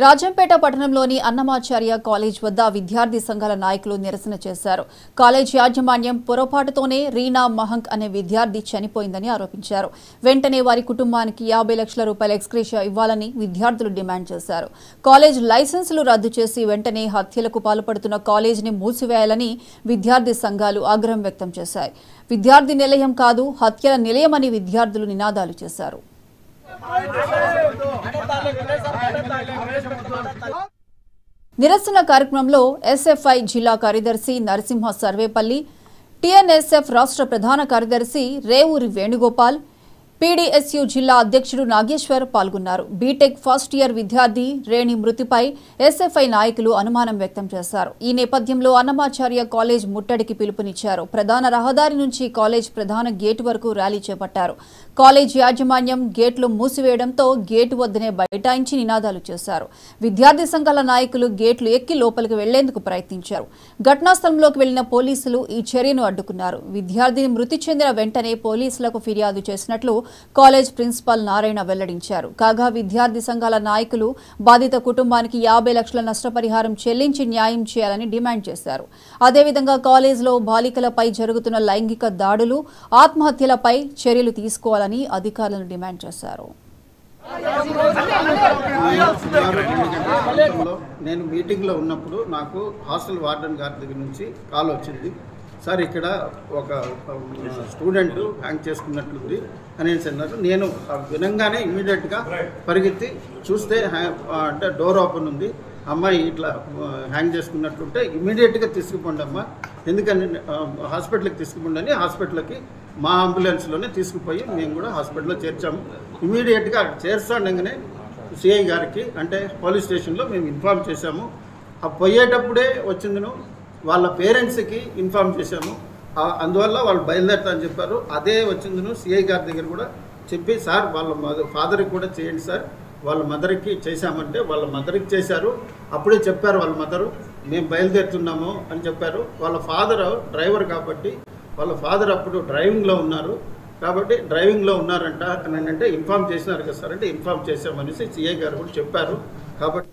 రాజంపేట పట్టణంలోని అన్నమాచార్య కాలేజ్ వద్ద విద్యార్థి సంఘాల నాయకులు నిరసన చేశారు. కాలేజ్ యాజమాన్యం పొరపాటుతోనే రీనా మహంక్ అనే విద్యార్థి చనిపోయిందని ఆరోపించారు. వెంటనే వారి కుటుంబానికి 50 లక్షల రూపాయల ఎక్స్గ్రేషియా ఇవ్వాలని విద్యార్థులు డిమాండ్ చేశారు. కాలేజ్ లైసెన్సులు రద్దు చేసి వెంటనే హత్యలకు పాల్పడుతున్న కాలేజీని మూసివేయాలని విద్యార్థి సంఘాలు ఆగ్రహం వ్యక్తం చేశాయి. విద్యార్థి నిలయం కాదు, హత్యల నిలయమని విద్యార్థులు నినాదాలు చేశారు. నిరసన కార్యక్రమంలో ఎస్ఎఫ్ఐ జిల్లా కార్యదర్శి నరసింహ సర్వేపల్లి, టిఎన్ఎస్ఎఫ్ రాష్ట్ర ప్రధాన కార్యదర్శి రేవూరి వేణుగోపాల్, పీడీఎస్యూ జిల్లా అధ్యక్షుడు నాగేశ్వర్ పాల్గొన్నారు. బీటెక్ ఫస్ట్ ఇయర్ విద్యార్థి రేణి మృతిపై ఎస్ఎఫ్ఐ నాయకులు అనుమానం వ్యక్తం చేశారు. ఈ నేపథ్యంలో అన్నమాచార్య కాలేజ్ ముట్టడికి పిలుపునిచ్చారు. ప్రధాన రహదారి నుంచి కాలేజ్ ప్రధాన గేటు వరకు ర్యాలీ చేపట్టారు. కాలేజ్ యాజమాన్యం గేట్లు మూసివేయడంతో గేటు వద్దనే బైఠాయించి నినాదాలు చేశారు. విద్యార్థి సంఘాల నాయకులు గేట్లు ఎక్కి లోపలికి వెళ్లేందుకు ప్రయత్నించారు. ఘటనా స్థలంలోకి వెళ్లిన పోలీసులు ఈ చర్యను అడ్డుకున్నారు. విద్యార్థిని మృతి చెందిన వెంటనే పోలీసులకు ఫిర్యాదు చేసినట్లు కాలేజ్ ప్రిన్సిపాల్ నారాయణ వెల్లడించారు. కాగా విద్యార్థి సంఘాల నాయకులు బాధిత కుటుంబానికి 50 లక్షల నష్టపరిహారం చెల్లించి న్యాయం చేయాలని డిమాండ్ చేశారు. అదేవిధంగా కాలేజ్లో బాలికలపై జరుగుతున్న లైంగిక దాడులు, ఆత్మహత్యలపై చర్యలు తీసుకోవాలని అధికారులను డిమాండ్ చేశారు. నేను మీటింగ్లో ఉన్నప్పుడు నాకు హాస్టల్ వార్డెన్ గారి దగ్గర నుంచి కాల్ వచ్చింది. సార్ ఇక్కడ ఒక స్టూడెంట్ హ్యాంగ్ చేసుకున్నట్లుంది అనేసి అన్నారు. నేను వినంగానే ఇమీడియట్గా పరిగెత్తి చూస్తే అంటే డోర్ ఓపెన్ ఉంది, అమ్మాయి ఇట్లా హ్యాంగ్ చేసుకున్నట్లుంటే ఇమీడియట్గా తీసుకుపోండి అమ్మ, ఎందుకని హాస్పిటల్కి తీసుకుపోండి అని హాస్పిటల్కి మా అంబులెన్స్లోనే తీసుకుపోయి మేము కూడా హాస్పిటల్లో చేర్చాము. ఇమీడియట్గా చేర్చాండగానే సిఐ గారికి అంటే పోలీస్ స్టేషన్లో మేము ఇన్ఫార్మ్ చేశాము. ఆ పోయేటప్పుడే వచ్చిందను వాళ్ళ పేరెంట్స్కి ఇన్ఫార్మ్ చేశాము. అందువల్ల వాళ్ళు బయలుదేరుతా అని చెప్పారు. అదే వచ్చిందను సిఐ గారి దగ్గర కూడా చెప్పి సార్ వాళ్ళ ఫాదర్కి కూడా చేయండి సార్, వాళ్ళ మదర్కి చేశామంటే వాళ్ళ మదర్కి చేశారు. అప్పుడే చెప్పారు వాళ్ళ మదరు మేము బయలుదేరుతున్నాము అని చెప్పారు. వాళ్ళ ఫాదర్ డ్రైవర్ కాబట్టి వాళ్ళ ఫాదర్ అప్పుడు డ్రైవింగ్లో ఉన్నారు కాబట్టి డ్రైవింగ్లో ఉన్నారంట అని అంటే ఇన్ఫార్మ్ చేసినారు కదా సార్ అంటే ఇన్ఫార్మ్ చేశామనేసి సిఐ గారు కూడా చెప్పారు. కాబట్టి